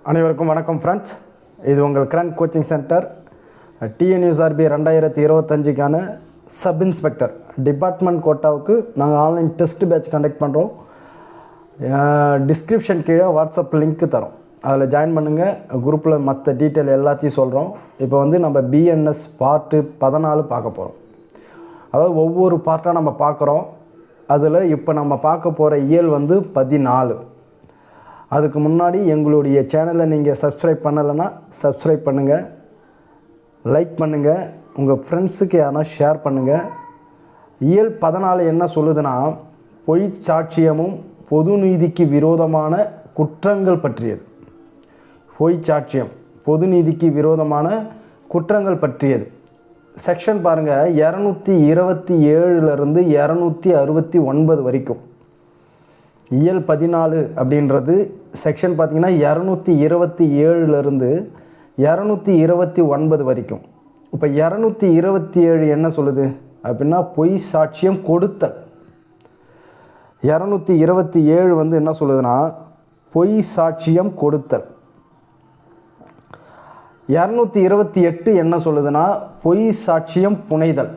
அனைவருக்கும் வணக்கம் ஃப்ரெண்ட்ஸ். இது உங்கள் கிராண்ட் கோச்சிங் சென்டர். டிஎன்யூஎஸ்ஆர்பி 2025க்கான சப் இன்ஸ்பெக்டர் டிபார்ட்மெண்ட் கோட்டாவுக்கு நாங்கள் ஆன்லைன் டெஸ்ட் பேட்ச் கண்டக்ட் பண்ணுறோம். டிஸ்கிரிப்ஷன் கீழே வாட்ஸ்அப் லிங்க்கு தரோம், அதில் ஜாயின் பண்ணுங்கள். குரூப்பில் மற்ற டீட்டெயில் எல்லாத்தையும் சொல்கிறோம். இப்போ வந்து நம்ம பிஎன்எஸ் பார்ட்டு 14 பார்க்க போகிறோம். அதாவது ஒவ்வொரு பார்ட்டாக நம்ம பார்க்குறோம். அதில் இப்போ நம்ம பார்க்க போகிற இயல் வந்து 14. அதுக்கு முன்னாடி எங்களுடைய சேனலை நீங்கள் சப்ஸ்கிரைப் பண்ணலைன்னா சப்ஸ்கிரைப் பண்ணுங்கள், லைக் பண்ணுங்கள், உங்கள் ஃப்ரெண்ட்ஸுக்கு யாரா ஷேர் பண்ணுங்கள். இயல் 14 என்ன சொல்லுதுன்னா, பொய் சாட்சியமும் பொது நீதிக்கு விரோதமான குற்றங்கள் பற்றியது. பொய் சாட்சியம் பொது நீதிக்கு விரோதமான குற்றங்கள் பற்றியது. செக்ஷன் பாருங்கள், 227லேருந்து 269 வரைக்கும். இயல் 14 அப்படின்றது செக்ஷன் பார்த்திங்கன்னா 227லேருந்து 229 வரைக்கும். இப்போ 227 என்ன சொல்லுது அப்படின்னா, பொய் சாட்சியம் கொடுத்தல். 227 வந்து என்ன சொல்லுதுன்னா, பொய் சாட்சியம் கொடுத்தல். 228 என்ன சொல்லுதுன்னா, பொய் சாட்சியம் புனைதல்.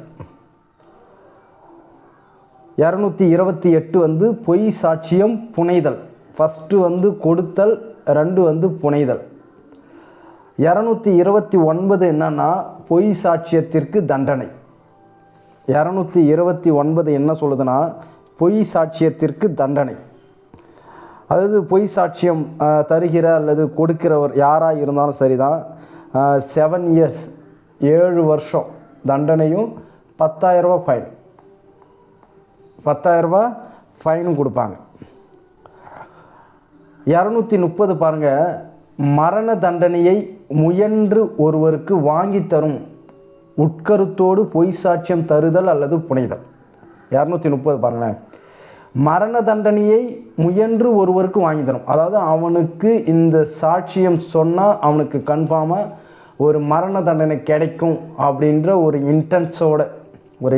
228 வந்து பொய் சாட்சியம் புனைதல். ஃபஸ்ட்டு வந்து கொடுத்தல், 2 வந்து புனைதல். 229 என்னன்னா, பொய் சாட்சியத்திற்கு தண்டனை. 229 என்ன சொல்லுதுன்னா, பொய் சாட்சியத்திற்கு தண்டனை. அதாவது பொய் சாட்சியம் தருகிற அல்லது கொடுக்கிறவர் யாராக இருந்தாலும் சரிதான், 7 இயர்ஸ் 7 வருஷம் தண்டனையும் 10,000 ரூபா ஃபைன். 10,000 ரூபா ஃபைனும் கொடுப்பாங்க. 230 பாருங்கள், மரண தண்டனையை முயன்று ஒருவருக்கு வாங்கி தரும் உட்கருத்தோடு பொய் சாட்சியம் தருதல் அல்லது புனைதல். 230 பாருங்களேன், மரண தண்டனையை முயன்று ஒருவருக்கு வாங்கி தரும். அதாவது அவனுக்கு இந்த சாட்சியம் சொன்னால் அவனுக்கு கன்ஃபார்மாக ஒரு மரண தண்டனை கிடைக்கும் அப்படின்ற ஒரு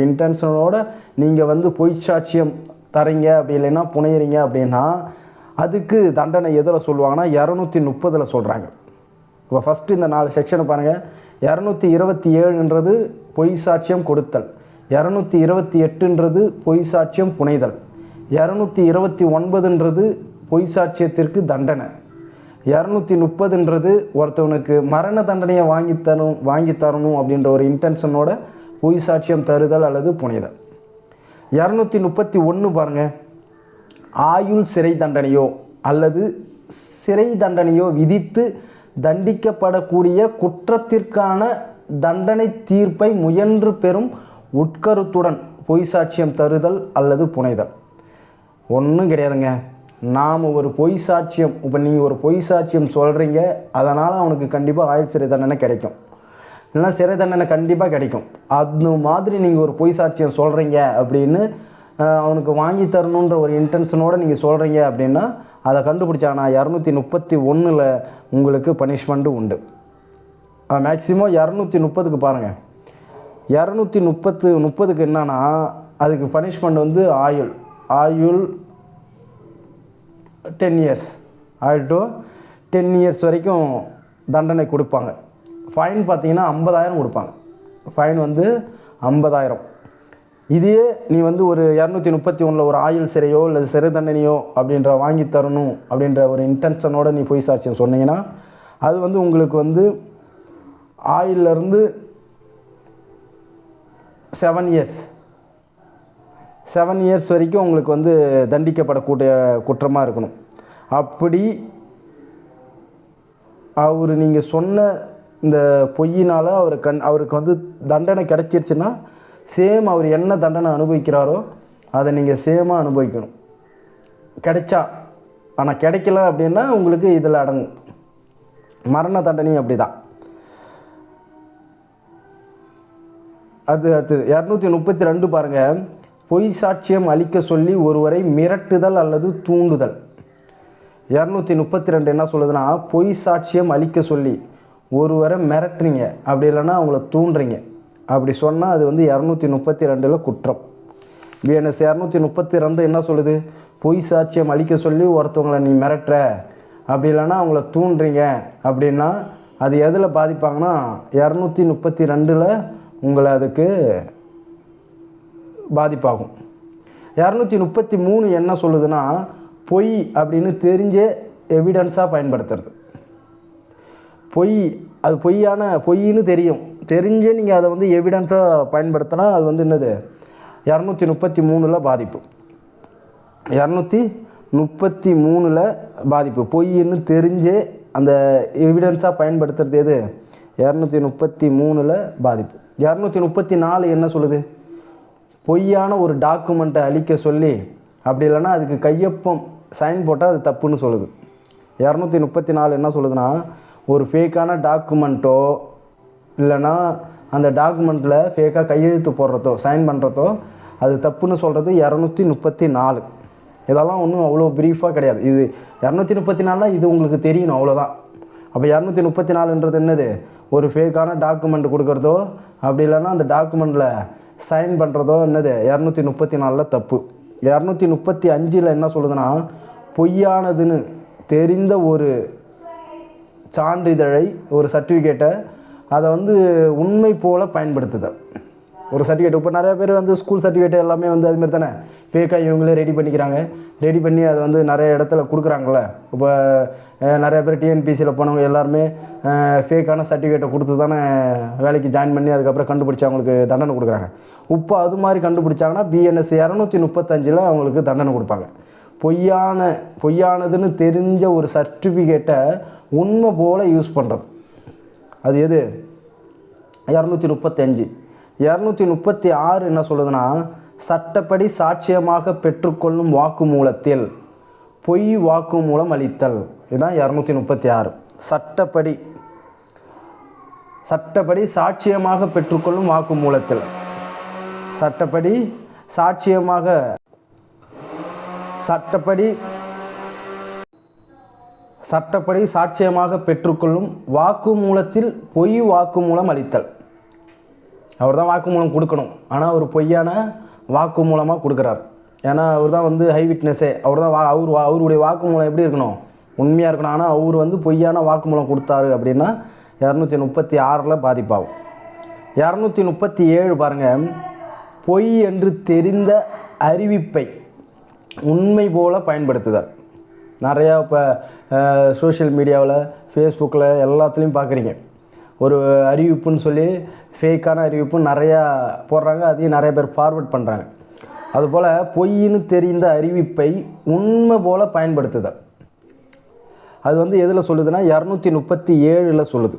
இன்டென்ஷனோட நீங்கள் வந்து பொய் சாட்சியம் தரீங்க, அப்படி இல்லைன்னா புனையிறீங்க அப்படின்னா அதுக்கு தண்டனை எதில் சொல்லுவாங்கன்னா 230 சொல்கிறாங்க. இப்போ ஃபஸ்ட்டு இந்த 4 செக்ஷனை பாருங்கள். 227ன்றது பொய் சாட்சியம் கொடுத்தல், 228ன்றது பொய் சாட்சியம் புனைதல், 229ன்றது பொய் சாட்சியத்திற்கு தண்டனை, 230ன்றது ஒருத்தவனுக்கு மரண தண்டனையை வாங்கி தரணும் அப்படின்ற ஒரு இன்டென்ஷனோட பொய் சாட்சியம் தருதல் அல்லது புனைதல். 231 பாருங்கள், ஆயுள் சிறை தண்டனையோ அல்லது சிறை தண்டனையோ விதித்து தண்டிக்கப்படக்கூடிய குற்றத்திற்கான தண்டனை தீர்ப்பை முயன்று பெறும் உட்கருத்துடன் பொய் சாட்சியம் தருதல் அல்லது புனைதல். ஒன்றும் கிடையாதுங்க. நாம் ஒரு பொய் சாட்சியம், இப்போ நீங்கள் ஒரு பொய் சாட்சியம் சொல்கிறீங்க, அதனால் அவனுக்கு கண்டிப்பாக ஆயுள் சிறை தண்டனை கிடைக்கும், இல்லைன்னா சிறை தண்டனை கண்டிப்பாக கிடைக்கும். அது மாதிரி நீங்கள் ஒரு பொய் சாட்சியம் சொல்கிறீங்க அப்படின்னு அவனுக்கு வாங்கி தரணுன்ற ஒரு இன்டென்ஷனோடு நீங்கள் சொல்கிறீங்க அப்படின்னா அதை கண்டுபிடிச்சானா 231 உங்களுக்கு பனிஷ்மெண்ட்டு உண்டு. மேக்ஸிமம் 230க்கு பாருங்கள். 230க்கு என்னன்னா, அதுக்கு பனிஷ்மெண்ட் வந்து ஆயுள் 10 இயர்ஸ், ஆயுள் டு 10 இயர்ஸ் வரைக்கும் தண்டனை கொடுப்பாங்க. ஃபைன் பார்த்தீங்கன்னா 50,000 கொடுப்பாங்க. ஃபைன் வந்து 50,000. இதே நீ வந்து ஒரு 231 ஒரு ஆயுள் சிறையோ இல்லை சிறை தண்டனையோ அப்படின்ற வாங்கி தரணும் அப்படின்ற ஒரு இன்டென்ஷனோட நீ பொய் சாட்சியம் சொன்னீங்கன்னா அது வந்து உங்களுக்கு வந்து ஆயுள்லேருந்து 7 இயர்ஸ் வரைக்கும் உங்களுக்கு வந்து தண்டிக்கப்படக்கூடிய குற்றமாக இருக்கணும். அப்படி அவர் நீங்கள் சொன்ன இந்த பொய்யினால் அவருக்கு வந்து தண்டனை கிடைச்சிருச்சுன்னா சேம் அவர் என்ன தண்டனை அனுபவிக்கிறாரோ அதை நீங்கள் சேமாக அனுபவிக்கணும். கிடைச்சா, ஆனால் கிடைக்கல அப்படின்னா உங்களுக்கு இதில் அடங்கும். மரண தண்டனையும் அப்படி தான். அது 232 பாருங்கள், பொய் சாட்சியம் அளிக்க சொல்லி ஒருவரை மிரட்டுதல் அல்லது தூண்டுதல். 232 என்ன சொல்லுதுன்னா, பொய் சாட்சியம் அளிக்க சொல்லி ஒருவரை மிரட்டுறீங்க, அப்படி இல்லைன்னா அவங்கள தூண்டுறீங்க, அப்படி சொன்னால் அது வந்து 232 குற்றம். பிஎன்எஸ் 232 என்ன சொல்லுது, பொய் சாட்சியம் அளிக்க சொல்லி ஒருத்தவங்களை நீ மிரட்டுற அப்படி இல்லைன்னா அவங்கள தூண்டுறீங்க அப்படின்னா அது எதில் பாதிப்பாங்கன்னா 232 உங்களை அதுக்கு பாதிப்பாகும். 233 என்ன சொல்லுதுன்னா பொய் அப்படின்னு தெரிஞ்சே எவிடன்ஸாக பயன்படுத்துறது. அது பொய்ன்னு தெரிஞ்சே நீங்கள் அதை வந்து எவிடன்ஸாக பயன்படுத்தினா அது வந்து என்னது 233 பாதிப்பு. 233 பாதிப்பு. பொய்ன்னு தெரிஞ்சே அந்த எவிடன்ஸாக பயன்படுத்துறது எது? 233 பாதிப்பு. 234 என்ன சொல்லுது? பொய்யான ஒரு டாக்குமெண்ட்டை அழிக்க சொல்லி அப்படி இல்லைன்னா அதுக்கு கையொப்பம் சைன் போட்டால் அது தப்புன்னு சொல்லுது. 234 என்ன சொல்லுதுன்னா ஒரு ஃபேக்கான டாக்குமெண்ட்டோ இல்லைன்னா அந்த டாக்குமெண்ட்டில் ஃபேக்காக கையெழுத்து போடுறதோ சைன் பண்ணுறதோ அது தப்புன்னு சொல்கிறது 234. இதெல்லாம் ஒன்றும் அவ்வளோ ப்ரீஃபாக கிடையாது. இது 234 இது உங்களுக்கு தெரியணும், அவ்வளோதான். அப்போ 234ன்றது என்னது? ஒரு ஃபேக்கான டாக்குமெண்ட் கொடுக்குறதோ அப்படி இல்லைன்னா அந்த டாக்குமெண்ட்டில் சைன் பண்ணுறதோ என்னது 234 தப்பு. 235 என்ன சொல்லுதுன்னா பொய்யானதுன்னு தெரிந்த ஒரு சான்றிதழை ஒரு சர்டிஃபிகேட்டை அதை வந்து உண்மை போல் பயன்படுத்துதல். ஒரு சர்டிஃபிகேட் இப்போ நிறைய பேர் வந்து ஸ்கூல் சர்டிஃபிகேட் எல்லாமே வந்து அதுமாரி தானே ஃபேக்காக இவங்களே ரெடி பண்ணிக்கிறாங்க. ரெடி பண்ணி அதை வந்து நிறைய இடத்துல கொடுக்குறாங்களே. இப்போ நிறைய பேர் டிஎன்பிசியில் போனவங்க எல்லாருமே ஃபேக்கான சர்டிஃபிகேட்டை கொடுத்து தானே வேலைக்கு ஜாயின் பண்ணி அதுக்கப்புறம் கண்டுபிடிச்சி அவங்களுக்கு தண்டனை கொடுக்குறாங்க. இப்போ அது மாதிரி கண்டுபிடிச்சாங்கன்னா பிஎன்எஸ் 235 அவங்களுக்கு தண்டனை கொடுப்பாங்க. பொய்யானதுன்னு தெரிஞ்ச ஒரு சர்டிஃபிகேட்டை உண்மை போல் யூஸ் பண்ணுறது அது எது? 235. 236 என்ன சொல்லுதுன்னா சட்டப்படி சாட்சியமாக பெற்றுக்கொள்ளும் வாக்குமூலத்தில் பொய் வாக்குமூலம் அளித்தல். இதுதான் 236. சட்டப்படி சாட்சியமாக பெற்றுக்கொள்ளும் வாக்குமூலத்தில் சட்டப்படி சாட்சியமாக பெற்றுக்கொள்ளும் வாக்குமூலத்தில் பொய் வாக்குமூலம் அளித்தல். அவர் தான் வாக்குமூலம் கொடுக்கணும், ஆனால் அவர் பொய்யான வாக்குமூலமாக கொடுக்குறார். ஏன்னா அவர் தான் வந்து ஹை விட்னஸே. அவருடைய வாக்குமூலம் எப்படி இருக்கணும்? உண்மையாக இருக்கணும். ஆனால் அவர் வந்து பொய்யான வாக்குமூலம் கொடுத்தாரு அப்படின்னா 236 பாதிப்பாகும். 237 பாருங்கள். பொய் என்று தெரிந்த அறிவிப்பை உண்மை போல் பயன்படுத்துதல். நிறையா இப்போ சோஷியல் மீடியாவில் ஃபேஸ்புக்கில் எல்லாத்துலேயும் பார்க்குறீங்க. ஒரு அறிவிப்புன்னு சொல்லி ஃபேக்கான அறிவிப்பு நிறையா போடுறாங்க, அதையும் நிறைய பேர் ஃபார்வர்ட் பண்ணுறாங்க. அதுபோல் பொய்ன்னு தெரிந்த அறிவிப்பை உண்மை போல் பயன்படுத்துதல் அது வந்து எதில் சொல்லுதுன்னா 237 சொல்லுது.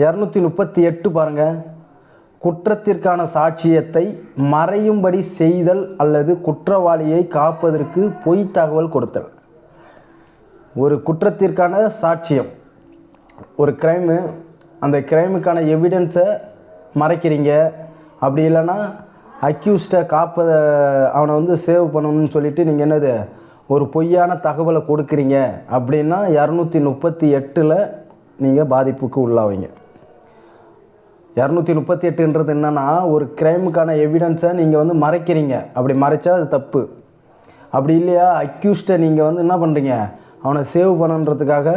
238 பாருங்கள். குற்றத்திற்கான சாட்சியத்தை மறையும்படி செய்தல் அல்லது குற்றவாளியை காப்பதற்கு பொய் தகவல் கொடுத்தல். ஒரு குற்றத்திற்கான சாட்சியம், ஒரு க்ரைமு, அந்த க்ரைமுக்கான எவிடன்ஸை மறைக்கிறீங்க. அப்படி இல்லைன்னா அக்யூஸ்டை அவனை வந்து சேவ் பண்ணணும்னு சொல்லிட்டு நீங்கள் என்னது ஒரு பொய்யான தகவலை கொடுக்குறீங்க அப்படின்னா 238 நீங்கள் பாதிப்புக்கு உள்ளாவீங்க. 238ன்றது என்னென்னா ஒரு க்ரைமுக்கான எவிடன்ஸை நீங்கள் வந்து மறைக்கிறீங்க. அப்படி மறைச்சா அது தப்பு. அப்படி இல்லையா அக்யூஸ்டை நீங்கள் வந்து என்ன பண்ணுறீங்க, அவனை சேவ் பண்ணுன்றதுக்காக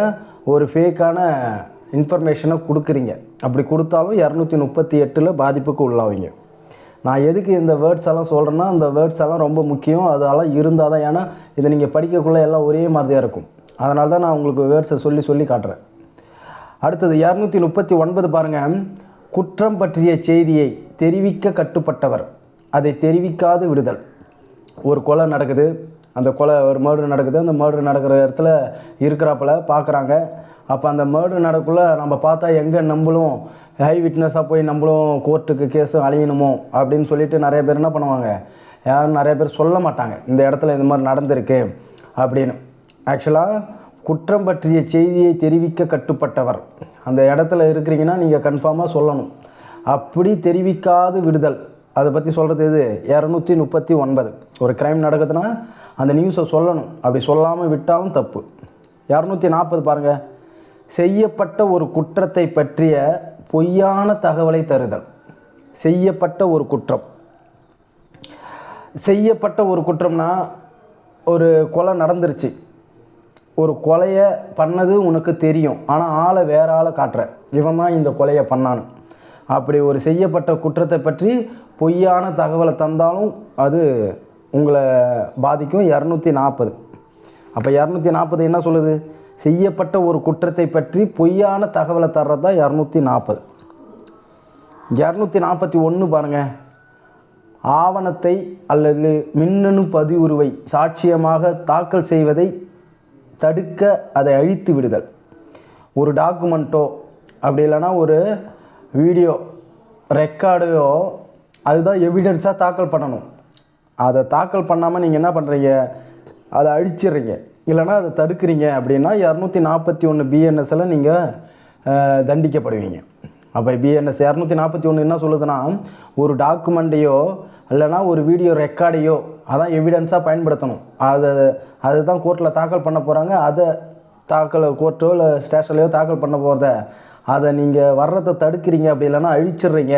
ஒரு ஃபேக்கான இன்ஃபர்மேஷனை கொடுக்குறீங்க. அப்படி கொடுத்தாலும் 238 பாதிப்புக்கு உள்ளாவீங்க. நான் எதுக்கு இந்த வேர்ட்ஸ் எல்லாம் சொல்கிறேன்னா அந்த வேர்ட்ஸ் எல்லாம் ரொம்ப முக்கியம். அதெல்லாம் இருந்தால் தான், ஏன்னா இதை நீங்கள் படிக்கக்குள்ளே எல்லாம் ஒரே மாதிரி தான் இருக்கும். அதனால தான் நான் உங்களுக்கு வேர்ட்ஸை சொல்லி காட்டுறேன். அடுத்தது 239 பாருங்கள். குற்றம் பற்றிய செய்தியை தெரிவிக்க கட்டுப்பட்டவர் அதை தெரிவிக்காது விடுதல். ஒரு கொலை நடக்குது, அந்த ஒரு மர்டர் நடக்குது. அந்த மர்டர் நடக்கிற இடத்துல இருக்கிறாப்பில் பார்க்குறாங்க. அப்போ அந்த மர்டர் நடக்குள்ளே நம்ம பார்த்தா எங்கே நம்மளும் ஹை விட்னஸாக போய் நம்மளும் கோர்ட்டுக்கு கேஸு அலையணுமோ அப்படின்னு சொல்லிட்டு நிறைய பேர் என்ன பண்ணுவாங்க, யாரும் நிறைய பேர் சொல்ல மாட்டாங்க இந்த இடத்துல இந்த மாதிரி நடந்திருக்கு அப்படின்னு. ஆக்சுவலாக குற்றம் பற்றிய செய்தியை தெரிவிக்க கட்டுப்பட்டவர், அந்த இடத்துல இருக்கிறீங்கன்னா நீங்கள் கன்ஃபார்மாக சொல்லணும். அப்படி தெரிவிக்காது விடுதல் அதை பற்றி சொல்கிறது எது? 239. ஒரு க்ரைம் நடக்குதுன்னா அந்த நியூஸை சொல்லணும். அப்படி சொல்லாமல் விட்டாலும் தப்பு. 240 பாருங்கள். செய்யப்பட்ட ஒரு குற்றத்தை பற்றிய பொய்யான தகவலை தருதல். செய்யப்பட்ட ஒரு குற்றம்னா ஒரு கொலை நடந்துருச்சு. ஒரு கொலையை பண்ணது உனக்கு தெரியும், ஆனால் ஆளை வேற ஆளை காட்டுற, இவன் தான் இந்த கொலையை பண்ணான்னு. அப்படி ஒரு செய்யப்பட்ட குற்றத்தை பற்றி பொய்யான தகவலை தந்தாலும் அது உங்களை பாதிக்கும். 240. அப்போ 240 என்ன சொல்லுது? செய்யப்பட்ட ஒரு குற்றத்தை பற்றி பொய்யான தகவலை தர்றது தான் 240. 241 பாருங்கள். ஆவணத்தை அல்லது மின்னணு பதிவுருவை சாட்சியமாக தாக்கல் செய்வதை தடுக்க அதை அழித்து விடுதல். ஒரு டாக்குமெண்ட்டோ அப்படி இல்லைனா ஒரு வீடியோ ரெக்கார்டையோ அதுதான் எவிடன்ஸாக தாக்கல் பண்ணணும். அதை தாக்கல் பண்ணாமல் நீங்கள் என்ன பண்ணுறீங்க? அதை அழிச்சிடுறீங்க, இல்லைனா அதை தடுக்கிறீங்க. அப்படின்னா 241 BNSல நீங்கள் தண்டிக்கப்படுவீங்க. அப்போ BNS 241 என்ன சொல்லுதுன்னா, ஒரு டாக்குமெண்ட்டையோ இல்லைனா ஒரு வீடியோ ரெக்கார்டையோ அதான் எவிடன்ஸாக பயன்படுத்தணும். அதுதான் கோர்ட்டில் தாக்கல் பண்ண போகிறாங்க. அதை கோர்ட்டோ இல்லை ஸ்டேஷன்லையோ தாக்கல் பண்ண போகிறத அதை நீங்கள் வர்றதை தடுக்கிறீங்க, அப்படி இல்லைனா அழிச்சிடுறீங்க.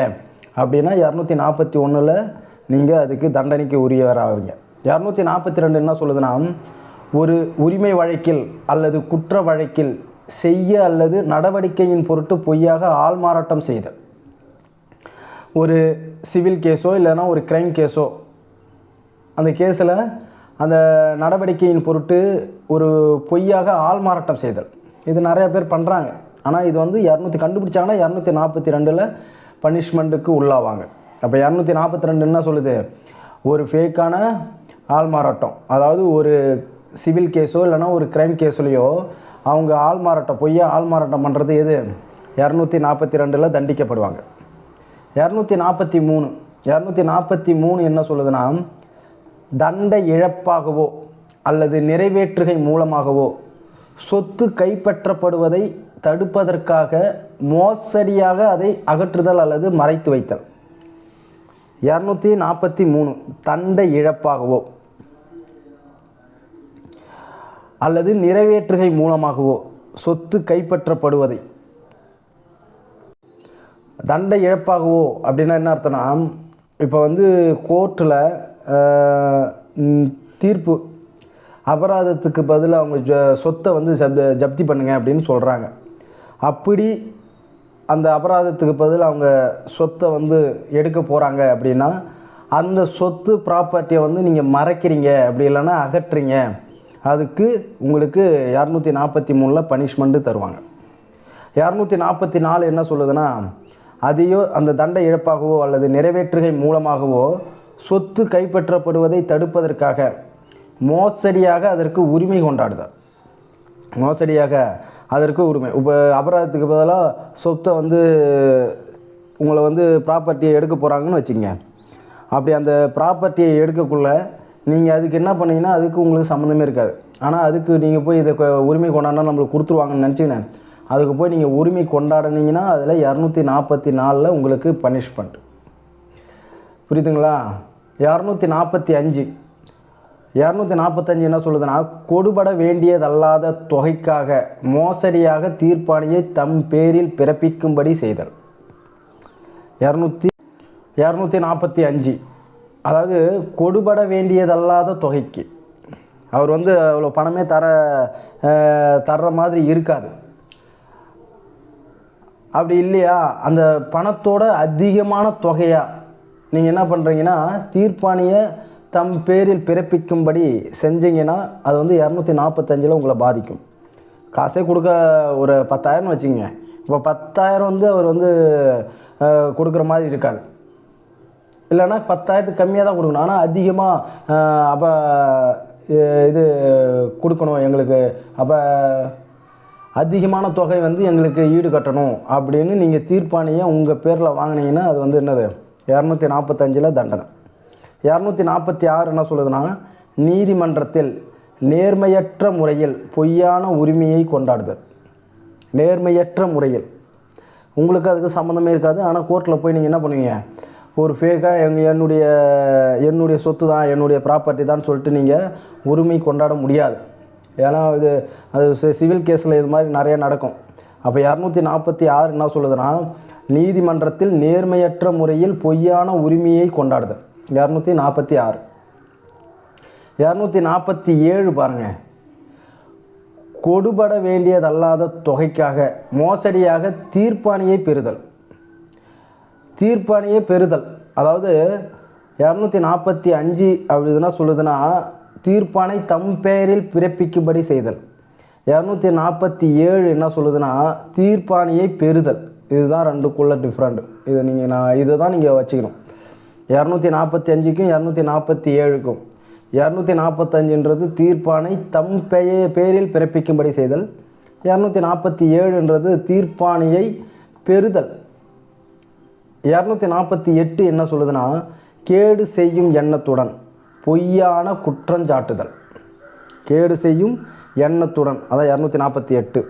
அப்படின்னா 241 நீங்கள் அதுக்கு தண்டனைக்கு உரியவராகுங்க. 242 என்ன சொல்லுதுன்னா, ஒரு உரிமை வழக்கில் அல்லது குற்ற வழக்கில் செய்ய அல்லது நடவடிக்கையின் பொருட்டு பொய்யாக ஆள்மாறாட்டம் செய்த ஒரு சிவில் கேஸோ இல்லைனா ஒரு கிரைம் கேஸோ, அந்த கேஸில் அந்த நடவடிக்கையின் பொருட்டு ஒரு பொய்யாக ஆள்மாறாட்டம் செய்தல், இது நிறைய பேர் பண்ணுறாங்க. ஆனால் இது வந்து 200 கண்டுபிடிச்சாங்கன்னா 242 பனிஷ்மெண்ட்டுக்கு உள்ளாவாங்க. அப்போ 242 என்ன சொல்லுது? ஒரு ஃபேக்கான ஆள்மாறாட்டம், அதாவது ஒரு சிவில் கேஸோ இல்லைனா ஒரு கிரைம் கேஸ்லையோ அவங்க ஆள்மாறாட்டம் பொய்யா ஆள்மாறாட்டம் பண்ணுறது எது? 242 தண்டிக்கப்படுவாங்க. 243 என்ன சொல்லுதுன்னா, தண்டை இழப்பாகவோ அல்லது நிறைவேற்றுகை மூலமாகவோ சொத்து கைப்பற்றப்படுவதை தடுப்பதற்காக மோசடியாக அதை அகற்றுதல் அல்லது மறைத்து வைத்தல். 243 தண்டை இழப்பாகவோ அல்லது நிறைவேற்றுகை மூலமாகவோ சொத்து கைப்பற்றப்படுவதை. தண்டை இழப்பாகவோ அப்படின்னா என்ன அர்த்தம்னா, இப்போ வந்து கோர்ட்டில் தீர்ப்பு அபராதத்துக்கு பதில் அவங்க சொத்தை வந்து ஜப்தி பண்ணுங்க அப்படின்னு சொல்கிறாங்க. அப்படி அந்த அபராதத்துக்கு பதில் அவங்க சொத்தை வந்து எடுக்க போகிறாங்க அப்படின்னா அந்த சொத்து ப்ராப்பர்ட்டியை வந்து நீங்கள் மறைக்கிறீங்க, அப்படி இல்லைன்னா அகற்றுறீங்க. அதுக்கு உங்களுக்கு 243 பனிஷ்மெண்ட்டு தருவாங்க. 244 என்ன சொல்லுதுன்னா, அதையோ அந்த தண்டை இழப்பாகவோ அல்லது நிறைவேற்றுகை மூலமாகவோ சொத்து கைப்பற்றப்படுவதை தடுப்பதற்காக மோசடியாக அதற்கு உரிமை கொண்டாடுதல். மோசடியாக அதற்கு உரிமை. இப்போ அபராதத்துக்கு பதிலாக சொத்தை வந்து உங்களை வந்து ப்ராப்பர்ட்டியை எடுக்க போகிறாங்கன்னு வச்சுங்க. அப்படி அந்த ப்ராப்பர்ட்டியை எடுக்கக்குள்ளே நீங்கள் அதுக்கு என்ன பண்ணீங்கன்னா அதுக்கு உங்களுக்கு சம்மந்தமே இருக்காது. ஆனால் அதுக்கு நீங்கள் போய் இதை உரிமை கொண்டாடினா நம்மளுக்கு கொடுத்துருவாங்கன்னு நினச்சிங்கண்ணே, அதுக்கு போய் நீங்கள் உரிமை கொண்டாடினீங்கன்னா அதில் 244 உங்களுக்கு பனிஷ்மெண்ட். புரியுதுங்களா? 245 என்ன சொல்லுதுன்னா, கொடுபட வேண்டியதல்லாத தொகைக்காக மோசடியாக தீர்ப்பாணையை தம் பேரில் பிறப்பிக்கும்படி செய்தல். 245 அதாவது கொடுபட வேண்டியதல்லாத தொகைக்கு அவர் வந்து அவ்வளோ பணமே தர்ற மாதிரி இருக்காது. அப்படி இல்லையா, அந்த பணத்தோட அதிகமான தொகையாக நீங்கள் என்ன பண்ணுறீங்கன்னா தீர்ப்பாணையை தம் பேரில் பிறப்பிக்கும்படி செஞ்சீங்கன்னா அது வந்து 245 உங்களை பாதிக்கும். காசே கொடுக்க ஒரு 10,000 வச்சுங்க. இப்போ 10,000 வந்து அவர் வந்து கொடுக்குற மாதிரி இருக்காது. இல்லைன்னா 10,000 கம்மியாக தான் கொடுக்கணும், ஆனால் அதிகமாக அப்போ இது கொடுக்கணும் எங்களுக்கு, அப்போ அதிகமான தொகை வந்து எங்களுக்கு ஈடு கட்டணும் அப்படின்னு நீங்கள் தீர்ப்பாணையை உங்கள் பேரில் வாங்கினீங்கன்னா அது வந்து என்னது 245 தண்டனை. 246 என்ன சொல்லுதுன்னா, நீதிமன்றத்தில் நேர்மையற்ற முறையில் பொய்யான உரிமையை கொண்டாடுதல். நேர்மையற்ற முறையில் உங்களுக்கு அதுக்கு சம்மந்தமே இருக்காது, ஆனால் கோர்ட்டில் போய் நீங்கள் என்ன பண்ணுவீங்க, ஒரு ஃபேக்காக என்னுடைய சொத்து தான் என்னுடைய ப்ராப்பர்ட்டி தான் சொல்லிட்டு நீங்கள் உரிமை கொண்டாட முடியாது. ஏன்னா அது சிவில் கேஸில் இது மாதிரி நிறைய நடக்கும். அப்போ 246 என்ன சொல்லுதுன்னா, நீதிமன்றத்தில் நேர்மையற்ற முறையில் பொய்யான உரிமையை கொண்டாடுதல். 246. 247 பாருங்கள். கொடுபட வேண்டியதல்லாத தொகைக்காக மோசடியாக தீர்ப்பாணியை பெறுதல். தீர்ப்பாணியை பெறுதல் அதாவது 245 அப்படின்னா சொல்லுதுன்னா தீர்ப்பானை தம் பெயரில் பிறப்பிக்கும்படி செய்தல். 247 என்ன சொல்லுதுன்னா தீர்ப்பாணியை பெறுதல். இதுதான் ரெண்டுக்குள்ள டிஃப்ரெண்ட். இதை தான் நீங்கள் வச்சுக்கணும். 245க்கும் 247க்கும் 245ன்றது தீர்ப்பானை தம் பெயரில் பிறப்பிக்கும்படி செய்தல். 247ன்றது தீர்ப்பாணியை பெறுதல். 248 என்ன சொல்லுதுன்னா கேடு செய்யும் எண்ணத்துடன் பொய்யான குற்றஞ்சாட்டுதல். கேடு செய்யும் எண்ணத்துடன், அதான் 248.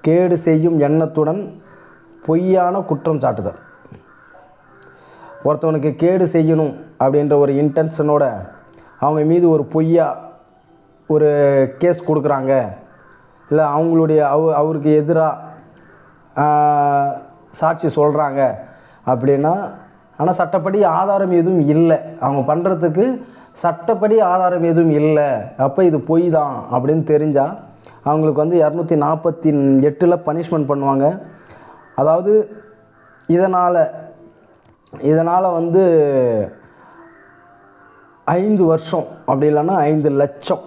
கேடு செய்யும் எண்ணத்துடன் பொய்யான குற்றம் சாட்டுதல். ஒருத்தவனுக்கு கேடு செய்யணும் அப்படின்ற ஒரு இன்டென்ஷனோட அவங்க மீது ஒரு பொய்யா ஒரு கேஸ் கொடுக்குறாங்க, இல்லை அவங்களுடைய அவருக்கு எதிராக சாட்சி சொல்கிறாங்க அப்படின்னா, ஆனால் சட்டப்படி ஆதாரம் எதுவும் இல்லை, அவங்க பண்ணுறதுக்கு சட்டப்படி ஆதாரம் எதுவும் இல்லை, அப்போ இது பொய் தான் அப்படின்னு தெரிஞ்சால் அவங்களுக்கு வந்து 248 பனிஷ்மெண்ட் பண்ணுவாங்க. அதாவது இதனால் வந்து 5 வருஷம் அப்படி இல்லைன்னா 5 லட்சம்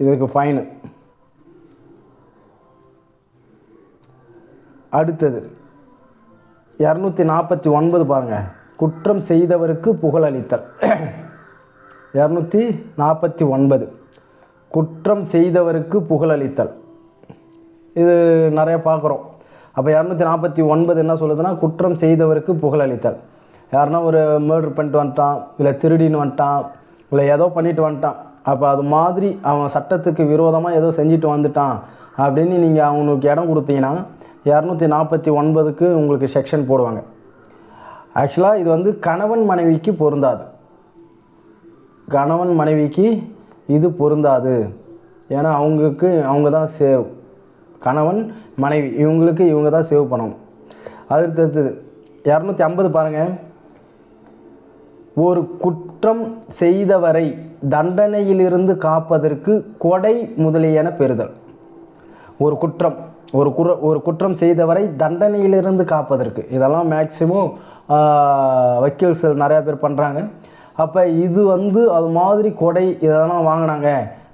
இதுக்கு ஃபைனு. அடுத்தது 249 பாருங்கள், குற்றம் செய்தவருக்கு புகழளித்தல். 249 குற்றம் செய்தவருக்கு புகழளித்தல். இது நிறைய பார்க்குறோம். அப்போ 249 என்ன சொல்லுதுன்னா குற்றம் செய்தவருக்கு புகழளித்தல். யாருன்னா ஒரு மர்டர் பண்ணிட்டு வந்துட்டான், இல்லை திருடின்னு வந்துட்டான், இல்லை ஏதோ பண்ணிட்டு வந்துட்டான், அப்போ அது மாதிரி அவன் சட்டத்துக்கு விரோதமாக ஏதோ செஞ்சுட்டு வந்துட்டான் அப்படின்னு நீங்கள் அவனுக்கு இடம் கொடுத்தீங்கன்னா 249க்கு உங்களுக்கு செக்ஷன் போடுவாங்க. ஆக்சுவலாக இது வந்து கணவன் மனைவிக்கு பொருந்தாது. கணவன் மனைவிக்கு இது பொருந்தாது. ஏன்னா அவங்க தான் சேவ். கணவன் மனைவி இவங்க தான் சேவ் பண்ணணும். அடுத்தது 250 பாருங்கள், ஒரு குற்றம் செய்தவரை தண்டனையிலிருந்து காப்பதற்கு கொடை முதலியன பெறுதல். ஒரு குற்றம் செய்தவரை தண்டனையிலிருந்து காப்பதற்கு, இதெல்லாம் மேக்சிமம் வக்கீல்ஸ் நிறையா பேர் பண்ணுறாங்க. அப்போ இது வந்து அது மாதிரி கொடை இதெல்லாம் வாங்கினாங்க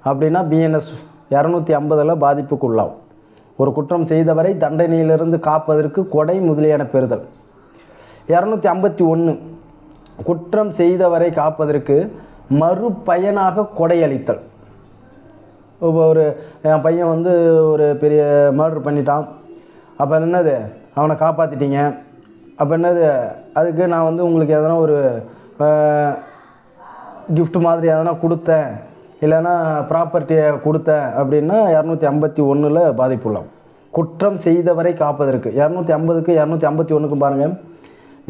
அப்படின்னா பிஎன்எஸ் 250 பாதிப்புக்குள்ளாகும். ஒரு குற்றம் செய்தவரை தண்டனையிலிருந்து காப்பதற்கு கொடை முதலியன பெறுதல். 251 குற்றம் செய்தவரை காப்பதற்கு மறுபயனாக கொடையளித்தல். இப்போ என் பையன் வந்து ஒரு பெரிய மர்டர் பண்ணிட்டான், அப்போ என்னது அவனை காப்பாற்றிட்டீங்க, அப்போ என்னது அதுக்கு நான் வந்து உங்களுக்கு எதனா ஒரு கிஃப்ட் மாதிரி எதனா கொடுத்தேன், இல்லைன்னா ப்ராப்பர்ட்டியை கொடுத்தேன் அப்படின்னா 251 பாதிப்புள்ளாம். குற்றம் செய்தவரை காப்பதற்கு 250க்கு 251க்கும் பாருங்கள்.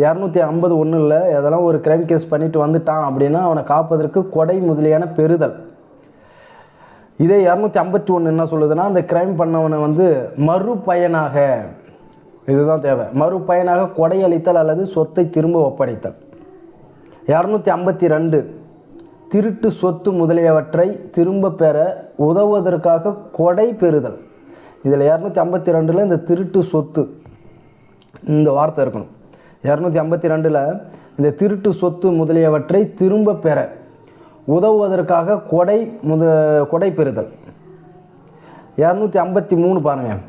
251 எதெல்லாம் ஒரு கிரைம் கேஸ் பண்ணிட்டு வந்துட்டான் அப்படின்னா அவனை காப்பதற்கு கொடை முதலியான பெறுதல். இதே 251 என்ன சொல்லுதுன்னா அந்த கிரைம் பண்ணவனை வந்து மறுபயனாக, இதுதான் தேவை, மறுபயனாக கொடையளித்தல் அல்லது சொத்தை திரும்ப ஒப்படைத்தல். 252 திருட்டு சொத்து முதலியவற்றை திரும்ப பெற உதவுவதற்காக கொடை பெறுதல். இதில் 252 இந்த திருட்டு சொத்து இந்த வார்த்தை இருக்கணும். 252 இந்த திருட்டு சொத்து முதலியவற்றை திரும்ப பெற உதவுவதற்காக கொடை பெறுதல். 253 பாருங்கள்,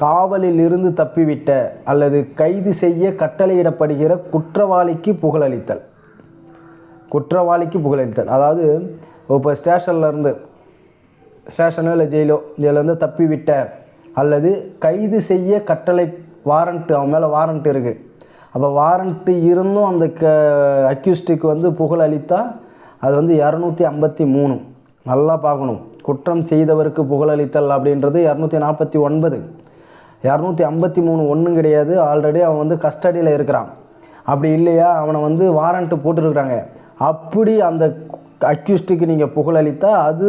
காவலில் இருந்து தப்பிவிட்ட அல்லது கைது செய்ய கட்டளையிடப்படுகிற குற்றவாளிக்கு புகழளித்தல். குற்றவாளிக்கு புகழளித்தல் அதாவது இப்போ ஸ்டேஷனோ இல்லை ஜெயிலேருந்து தப்பிவிட்ட அல்லது கைது செய்ய கட்டளை வாரண்ட்டு, அவன் மேலே வாரண்ட் இருக்குது, அப்போ வாரண்ட்டு இருந்தும் அந்த அக்யூஸ்டுக்கு வந்து புகழ் அளித்தா அது வந்து 253. நல்லா பார்க்கணும். குற்றம் செய்தவருக்கு புகழளித்தல் அப்படின்றது 249. 253 ஒன்றும் கிடையாது. ஆல்ரெடி அவன் வந்து கஸ்டடியில் இருக்கிறான். அப்படி இல்லையா அவனை வந்து வாரண்ட்டு போட்டுருக்குறாங்க, அப்படி அந்த அக்யூஸ்டுக்கு நீங்கள் புகழளித்தா அது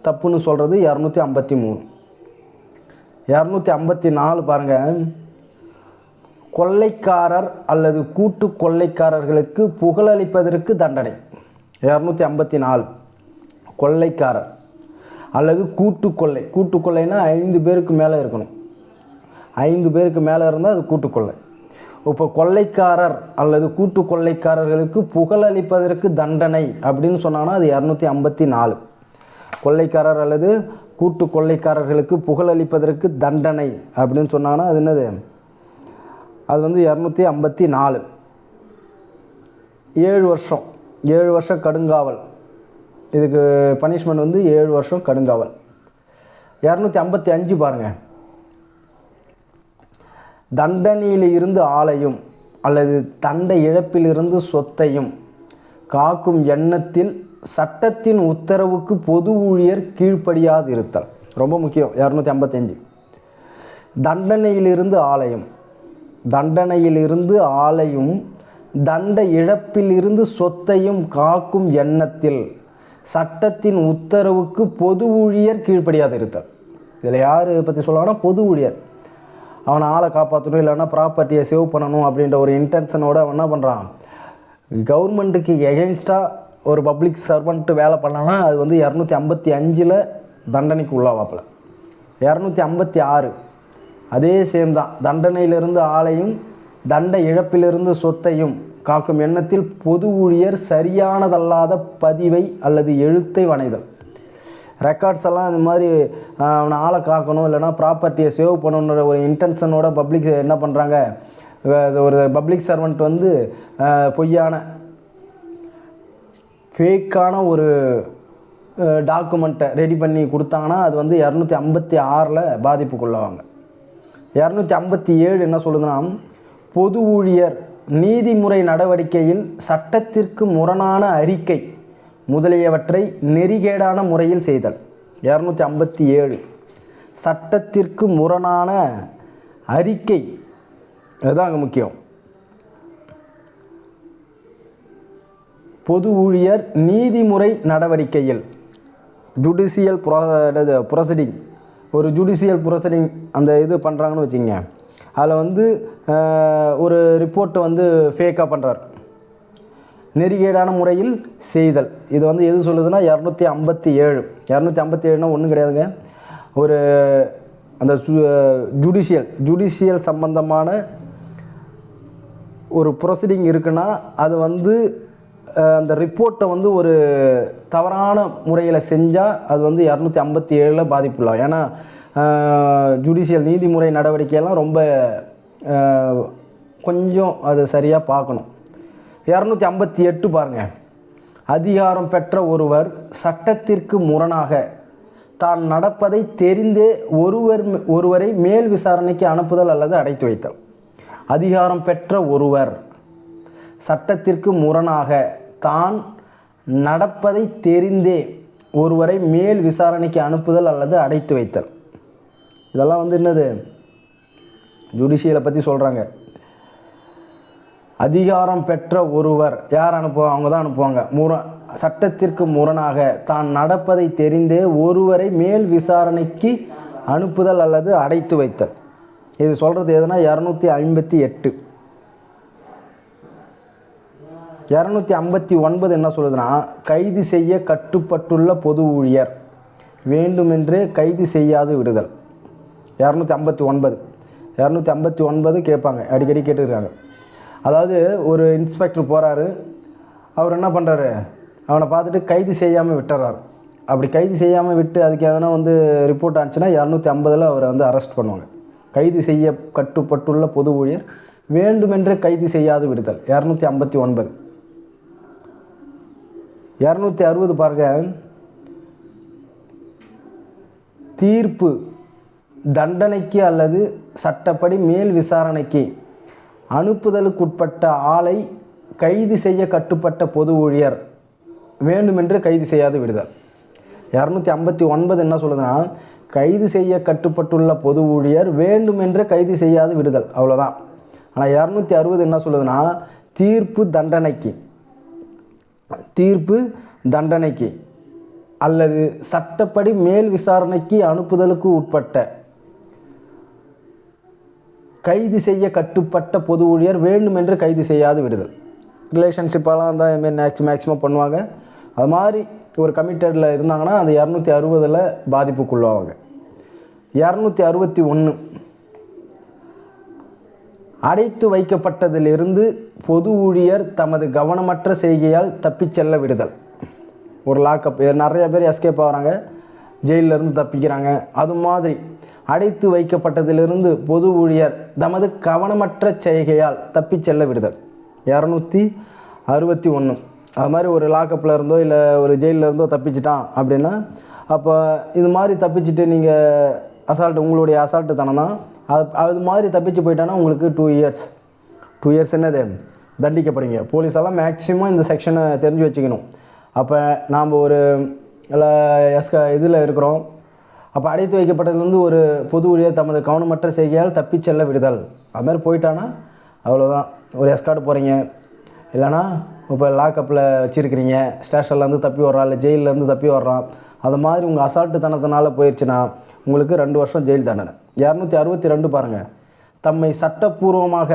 தப்புன்னு சொல்கிறது 253. 254 பாருங்கள், கொள்ளைக்காரர் அல்லது கூட்டு கொள்ளைக்காரர்களுக்கு புகழளிப்பதற்கு தண்டனை. 254 கொள்ளைக்காரர் அல்லது கூட்டுக்கொள்ளை. கூட்டுக்கொள்ளைன்னா 5 பேருக்கு மேலே இருக்கணும். 5 பேருக்கு மேலே இருந்தால் அது கூட்டுக்கொள்ளை. இப்போ கொள்ளைக்காரர் அல்லது கூட்டு கொள்ளைக்காரர்களுக்கு புகழளிப்பதற்கு தண்டனை அப்படின்னு சொன்னாங்கன்னா அது 254. கொள்ளைக்காரர் அல்லது கூட்டு கொள்ளைக்காரர்களுக்கு புகழளிப்பதற்கு தண்டனை அப்படின்னு சொன்னாங்கன்னா அது என்னது? அது வந்து 254. 7 வருஷம் 7 வருஷம் கடுங்காவல். இதுக்கு பனிஷ்மெண்ட் வந்து 7 வருஷம் கடுங்காவல். 255 பாருங்கள். தண்டனையில் இருந்து ஆளையும் அல்லது தண்டை இழப்பிலிருந்து சொத்தையும் காக்கும் எண்ணத்தில் சட்டத்தின் உத்தரவுக்கு பொது ஊழியர் கீழ்ப்படியாது இருத்தல். ரொம்ப முக்கியம். 255. தண்டனையிலிருந்து ஆளையும் தண்டனையிலிருந்து ஆளையும் தண்ட இழப்பிலிருந்து சொத்தையும் காக்கும் எண்ணத்தில் சட்டத்தின் உத்தரவுக்கு பொது ஊழியர் கீழ்ப்படியாது இருத்தல். இதில் யார் பற்றி சொல்லுவாங்கன்னா பொது ஊழியர். அவனை ஆளை காப்பாற்றணும், இல்லைன்னா ப்ராப்பர்ட்டியை சேவ் பண்ணணும் அப்படின்ற ஒரு இன்டென்ஷனோடு அவன் என்ன பண்ணுறான், கவர்மெண்ட்டுக்கு எகென்ஸ்டாக ஒரு பப்ளிக் சர்வெண்ட்டு வேலை பண்ணான்னா அது வந்து 255 தண்டனைக்கு உள்ளாவாப்பில். 256 அதே சேம் தான். தண்டனையிலிருந்து ஆளையும் தண்ட இழப்பிலிருந்து சொத்தையும் காக்கும் எண்ணத்தில் பொது ஊழியர் சரியானதல்லாத பதிவை அல்லது எழுத்தை வணைதல். ரெக்கார்ட்ஸ் எல்லாம் இந்த மாதிரி அவனை ஆளை காக்கணும், இல்லைனா ப்ராப்பர்ட்டியை சேவ் பண்ணணுன்ற ஒரு இன்டென்ஷனோட பப்ளிக் என்ன பண்ணுறாங்க, ஒரு பப்ளிக் சர்வெண்ட் வந்து பொய்யான ஃபேக்கான ஒரு டாக்குமெண்ட்டை ரெடி பண்ணி கொடுத்தாங்கன்னா அது வந்து 256 பாதிப்புக்குள்ளவாங்க. 257 என்ன சொல்லுதுன்னா, பொது ஊழியர் நீதிமுறை நடவடிக்கையில் சட்டத்திற்கு முரணான அறிக்கை முதலியவற்றை நெறிகேடான முறையில் செய்தல். 257 சட்டத்திற்கு முரணான அறிக்கை, அதுதான் அங்கே முக்கியம். பொது ஊழியர் நீதிமுறை நடவடிக்கையில் ஜுடிஷியல் ப்ரொசீடிங், ஒரு ஜுடிஷியல் ப்ரொசீடிங் அந்த இது பண்ணுறாங்கன்னு வச்சுங்க, அதில் வந்து ஒரு ரிப்போர்ட்டை வந்து ஃபேக்காக பண்ணுறார், நெறிகேடான முறையில் செய்தல். இது வந்து எது சொல்லுதுன்னா 257. 257னா ஒன்றும் கிடையாதுங்க, ஒரு அந்த ஜுடிஷியல் சம்பந்தமான ஒரு ப்ரொசீடிங் இருக்குன்னா அது வந்து அந்த ரிப்போர்ட்டை வந்து ஒரு தவறான முறையில் செஞ்சால் அது வந்து 257 பாதிப்புள்ளாகும். ஏன்னா ஜுடிஷியல் நீதிமுறை நடவடிக்கையெல்லாம் ரொம்ப கொஞ்சம் அது சரியாக பார்க்கணும். 258 பாருங்கள். அதிகாரம் பெற்ற ஒருவர் சட்டத்திற்கு முரணாக தான் நடப்பதை தெரிந்தே ஒருவரை மேல் விசாரணைக்கு அனுப்புதல் அல்லது அடைத்து வைத்தல். அதிகாரம் பெற்ற ஒருவர் சட்டத்திற்கு முரணாக தான் நடப்பதை தெரிந்தே ஒருவரை மேல் விசாரணைக்கு அனுப்புதல் அல்லது அடைத்து வைத்தல். இதெல்லாம் வந்து என்னது, ஜுடிஷியலை பற்றி சொல்கிறாங்க. அதிகாரம் பெற்ற ஒருவர் யார் அனுப்புவாங்க, அவங்க தான் அனுப்புவாங்க. சட்டத்திற்கு முரணாக தான் நடப்பதை தெரிந்தே ஒருவரை மேல் விசாரணைக்கு அனுப்புதல் அல்லது அடைத்து வைத்தல். இது சொல்கிறது எதுனா 258. 259 என்ன சொல்லுதுன்னா, கைது செய்ய கட்டுப்பட்டுள்ள பொது ஊழியர் வேண்டுமென்றே கைது செய்யாது விடுதல். 259 கேட்பாங்க, அடிக்கடி கேட்டுருக்காங்க. அதாவது ஒரு இன்ஸ்பெக்டர் போகிறாரு, அவர் என்ன பண்ணுறாரு, அவனை பார்த்துட்டு கைது செய்யாமல் விட்டுறாரு. அப்படி கைது செய்யாமல் விட்டு அதுக்கு எதனா வந்து ரிப்போர்ட் ஆச்சுன்னா 250 அவரை வந்து அரெஸ்ட் பண்ணுவாங்க. கைது செய்ய கட்டுப்பட்டுள்ள பொது ஊழியர் வேண்டுமென்றே கைது செய்யாது விடுதல். 259. 260 பாருங்க. தீர்ப்பு தண்டனைக்கு அல்லது சட்டப்படி மேல் விசாரணைக்கு அனுப்புதலுக்குட்பட்ட ஆளை கைது செய்ய கட்டுப்பட்ட பொது ஊழியர் வேண்டுமென்று கைது செய்யாது விடுதல். 259 என்ன சொல்லுதுன்னா, கைது செய்ய கட்டுப்பட்டுள்ள பொது ஊழியர் வேண்டுமென்று கைது செய்யாது விடுதல், அவ்வளோதான். ஆனால் 260 என்ன சொல்லுதுன்னா, தீர்ப்பு தண்டனைக்கு அல்லது சட்டப்படி மேல் விசாரணைக்கு அனுப்புதலுக்கு உட்பட்ட கைது செய்ய கட்டுப்பட்ட பொது ஊழியர் வேண்டுமென்று கைது செய்யாது விடுதல். ரிலேஷன்ஷிப்பெல்லாம் தான் இதுமாரி மேக்ஸிமம் பண்ணுவாங்க. அது மாதிரி ஒரு கமிட்டடில் இருந்தாங்கன்னா அந்த 260 பாதிப்புக்குள்ளாவாங்க. 261 அடைத்து வைக்கப்பட்டதிலிருந்து பொது ஊழியர் தமது கவனமற்ற செய்கையால் தப்பிச் செல்ல விடுதல். ஒரு லாக்அப், நிறைய பேர் எஸ்கேப் ஆகிறாங்க, ஜெயிலிருந்து தப்பிக்கிறாங்க. அது மாதிரி அடைத்து வைக்கப்பட்டதிலிருந்து பொது ஊழியர் தமது கவனமற்ற செய்கையால் தப்பிச் செல்ல விடுதல் 261. அது மாதிரி ஒரு லாக்கப்பில் இருந்தோ இல்லை ஒரு ஜெயிலில் இருந்தோ தப்பிச்சிட்டான் அப்படின்னா, அப்போ இது மாதிரி தப்பிச்சுட்டு நீங்கள் அசால்ட்டு, உங்களுடைய அசால்ட்டு தானே அது மாதிரி தப்பிச்சு போயிட்டானா உங்களுக்கு 2 இயர்ஸ் என்னது தண்டிக்கப்படுங்க. போலீஸெல்லாம் மேக்ஸிமம் இந்த செக்ஷனை தெரிஞ்சு வச்சுக்கணும். அப்போ நாம் ஒரு இதில் இருக்கிறோம், அப்போ அடைத்து வைக்கப்பட்டதுலேருந்து ஒரு பொது ஊழியர் தமது கவனமற்ற செய்கையால் தப்பி செல்ல விடுதல். அது மாதிரி போயிட்டானா அவ்வளோதான். ஒரு எஸ்கார்டு போகிறீங்க, இல்லைனா இப்போ லாக்கப்பில் வச்சுருக்கிறீங்க, ஸ்டேஷன்லேருந்து தப்பி வர்றான், இல்லை ஜெயிலேருந்து தப்பி வர்றான், அது மாதிரி உங்கள் அசால்ட்டு தனத்தினால போயிடுச்சுன்னா உங்களுக்கு 2 வருஷம் ஜெயில் தண்டனை. 262 பாருங்கள். தம்மை சட்டப்பூர்வமாக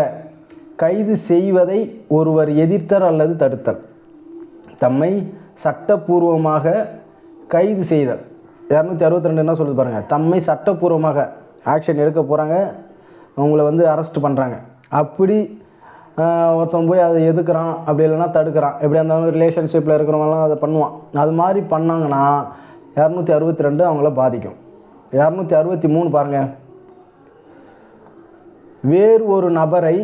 கைது செய்வதை ஒருவர் எதிர்த்தல் அல்லது தடுத்தல். தம்மை சட்டப்பூர்வமாக கைது செய்தல் 262 என்ன சொல்லுது பாருங்கள். தம்மை சட்டப்பூர்வமாக ஆக்ஷன் எடுக்க போகிறாங்க, அவங்கள அரெஸ்ட் பண்ணுறாங்க. அப்படி ஒருத்தன் போய் அதை எதுக்குறான், அப்படி இல்லைனா தடுக்கிறான், எப்படி அந்த ரிலேஷன்ஷிப்பில் இருக்கிறவங்களாம் அதை பண்ணுவான். அது மாதிரி பண்ணாங்கன்னா 262 அவங்கள பாதிக்கும். 263 பாருங்கள். வேறு ஒரு நபரை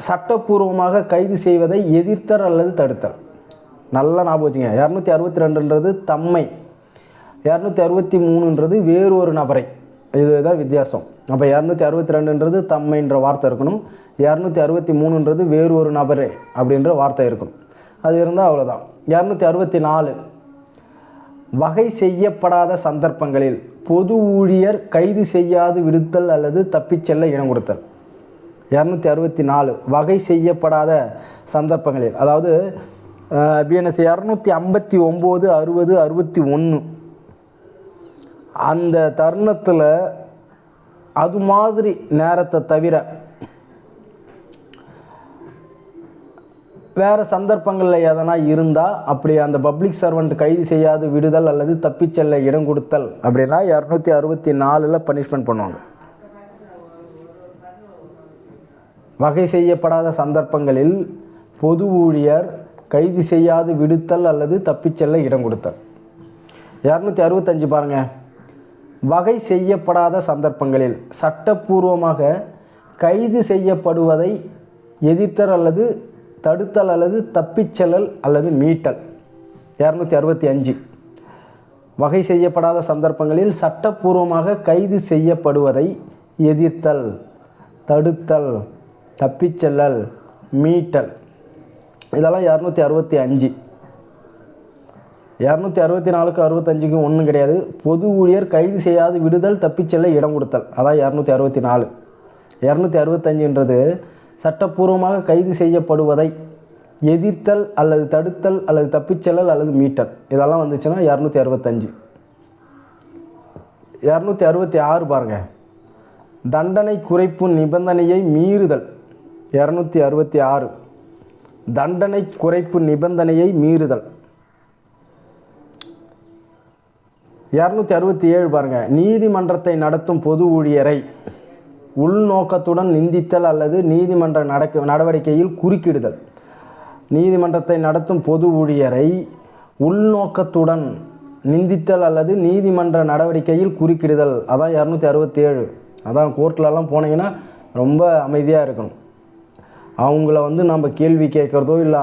சட்டப்பூர்வமாக கைது செய்வதை எதிர்த்தல் அல்லது தடுத்தல். நல்லா ஞாபகம் வச்சுங்க. 262ன்றது தம்மை, 263ன்றது வேறு ஒரு நபரை. இதுதான் வித்தியாசம். அப்போ 262ன்றது தம்மைன்ற வார்த்தை இருக்கணும், 263ன்றது வேறு ஒரு நபரே அப்படின்ற வார்த்தை இருக்கணும். அது இருந்தால் அவ்வளோதான். 264 வகை செய்யப்படாத சந்தர்ப்பங்களில் பொது ஊழியர் கைது செய்யாது விடுத்தல் அல்லது தப்பிச் செல்ல இடம் கொடுத்தல். 264 வகை செய்யப்படாத சந்தர்ப்பங்களில், அதாவது பிஎன்எஸ் 259, 60, 61 அந்த தருணத்தில் அது மாதிரி நேரத்தை தவிர வேறு சந்தர்ப்பங்களில் எதனா இருந்தால் அப்படி அந்த பப்ளிக் சர்வெண்ட் கைது செய்யாது விடுதல் அல்லது தப்பிச் செல்ல இடம் கொடுத்தல் அப்படின்னா 264 பனிஷ்மெண்ட் பண்ணுவாங்க. வகை செய்யப்படாத சந்தர்ப்பங்களில் பொது ஊழியர் கைது செய்யாது விடுத்தல் அல்லது தப்பிச் செல்ல இடம் கொடுத்தல். 265 பாருங்கள். வகை செய்யப்படாத சந்தர்ப்பங்களில் சட்டப்பூர்வமாக கைது செய்யப்படுவதை எதிர்த்தல் அல்லது தடுத்தல் அல்லது தப்பிச் செல்லல் அல்லது மீட்டல். 265 வகை செய்யப்படாத சந்தர்ப்பங்களில் சட்டப்பூர்வமாக கைது செய்யப்படுவதை எதிர்த்தல், தடுத்தல், தப்பிச் செல்லல், மீட்டல். இதெல்லாம் 265. 264க்கு 65க்கும் ஒன்றும் கிடையாது. பொது ஊழியர் கைது செய்யாது விடுதல், தப்பிச் செல்ல இடம் கொடுத்தல், அதான் 264. 265ன்றது சட்டப்பூர்வமாக கைது செய்யப்படுவதை எதிர்த்தல் அல்லது தடுத்தல் அல்லது தப்பிச் செல்லல் அல்லது மீட்டல். இதெல்லாம் வந்துச்சுன்னா 265. 266 பாருங்கள். தண்டனை குறைப்பு நிபந்தனையை மீறுதல். 266 தண்டனை குறைப்பு நிபந்தனையை மீறுதல். 267 பாருங்கள். நீதிமன்றத்தை நடத்தும் பொது ஊழியரை உள்நோக்கத்துடன் நிந்தித்தல் அல்லது நீதிமன்ற நடவடிக்கையில் குறுக்கிடுதல். நீதிமன்றத்தை நடத்தும் பொது ஊழியரை உள்நோக்கத்துடன் நிந்தித்தல் அல்லது நீதிமன்ற நடவடிக்கையில் குறுக்கிடுதல், அதான் 267. அதான் கோர்ட்லலாம் போனீங்கன்னா ரொம்ப அமைதியாக இருக்கணும். அவங்கள நம்ம கேள்வி கேட்குறதோ இல்லை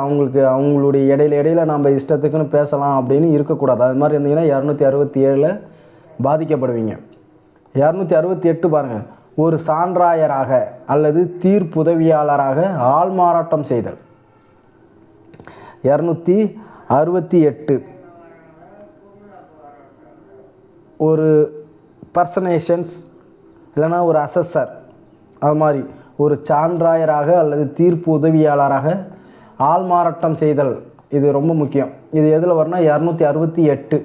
அவங்களுடைய இடையில நம்ம இஷ்டத்துக்குன்னு பேசலாம் அப்படின்னு இருக்கக்கூடாது. அது மாதிரி இருந்தீங்கன்னா 267 பாதிக்கப்படுவீங்க. 268 பாருங்கள். ஒரு சான்றாயராக அல்லது தீர்ப்புதவியாளராக ஆள்மாறாட்டம் செய்தல். 268 ஒரு பர்சனேஷன்ஸ் இல்லைனா ஒரு அசஸர், அது மாதிரி ஒரு சான்றாயராக அல்லது தீர்ப்பு உதவியாளராக ஆள்மாறாட்டம் செய்தல், இது ரொம்ப முக்கியம். இது எதில் வரணும்? 268.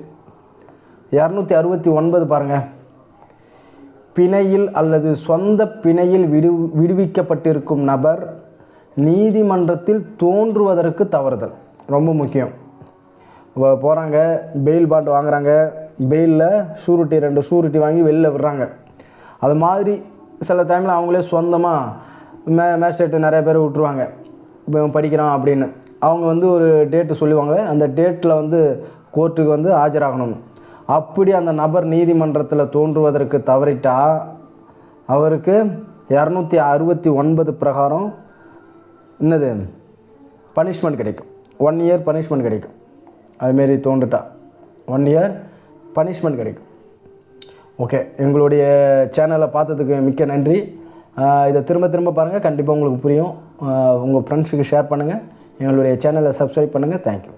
269 பாருங்கள். பிணையில் அல்லது சொந்த பிணையில் விடுவிக்கப்பட்டிருக்கும் நபர் நீதிமன்றத்தில் தோன்றுவதற்கு தவறுதல், ரொம்ப முக்கியம். போகிறாங்க, பெயில் பாண்ட் வாங்குறாங்க, பெயிலில் ஷூரிட்டி 2 ஷூரிட்டி வாங்கி வெளில விடுறாங்க. அது மாதிரி சில டைமில் அவங்களே சொந்தமாக மேஜிஸ்ட்ரேட்டு நிறைய பேர் விட்ருவாங்க, இப்போ படிக்கிறான் அப்படின்னு. அவங்க வந்து ஒரு டேட்டு சொல்லுவாங்க, அந்த டேட்டில் வந்து கோர்ட்டுக்கு வந்து ஆஜராகணும். அப்படி அந்த நபர் நீதிமன்றத்தில் தோன்றுவதற்கு தவறிட்டால் அவருக்கு 269 பிரகாரம் என்னது பனிஷ்மெண்ட் கிடைக்கும். 1 இயர் பனிஷ்மெண்ட் கிடைக்கும். அதுமாரி தோன்றுட்டா 1 இயர் பனிஷ்மெண்ட் கிடைக்கும். ஓகே, எங்களுடைய சேனலை பார்த்ததுக்கு மிக்க நன்றி. இதை திரும்ப திரும்ப பாருங்கள், கண்டிப்பாக உங்களுக்கு புரியும். உங்கள் ஃப்ரெண்ட்ஸுக்கு ஷேர் பண்ணுங்கள். எங்களுடைய சேனலை சப்ஸ்கிரைப் பண்ணுங்கள். தேங்க்யூ.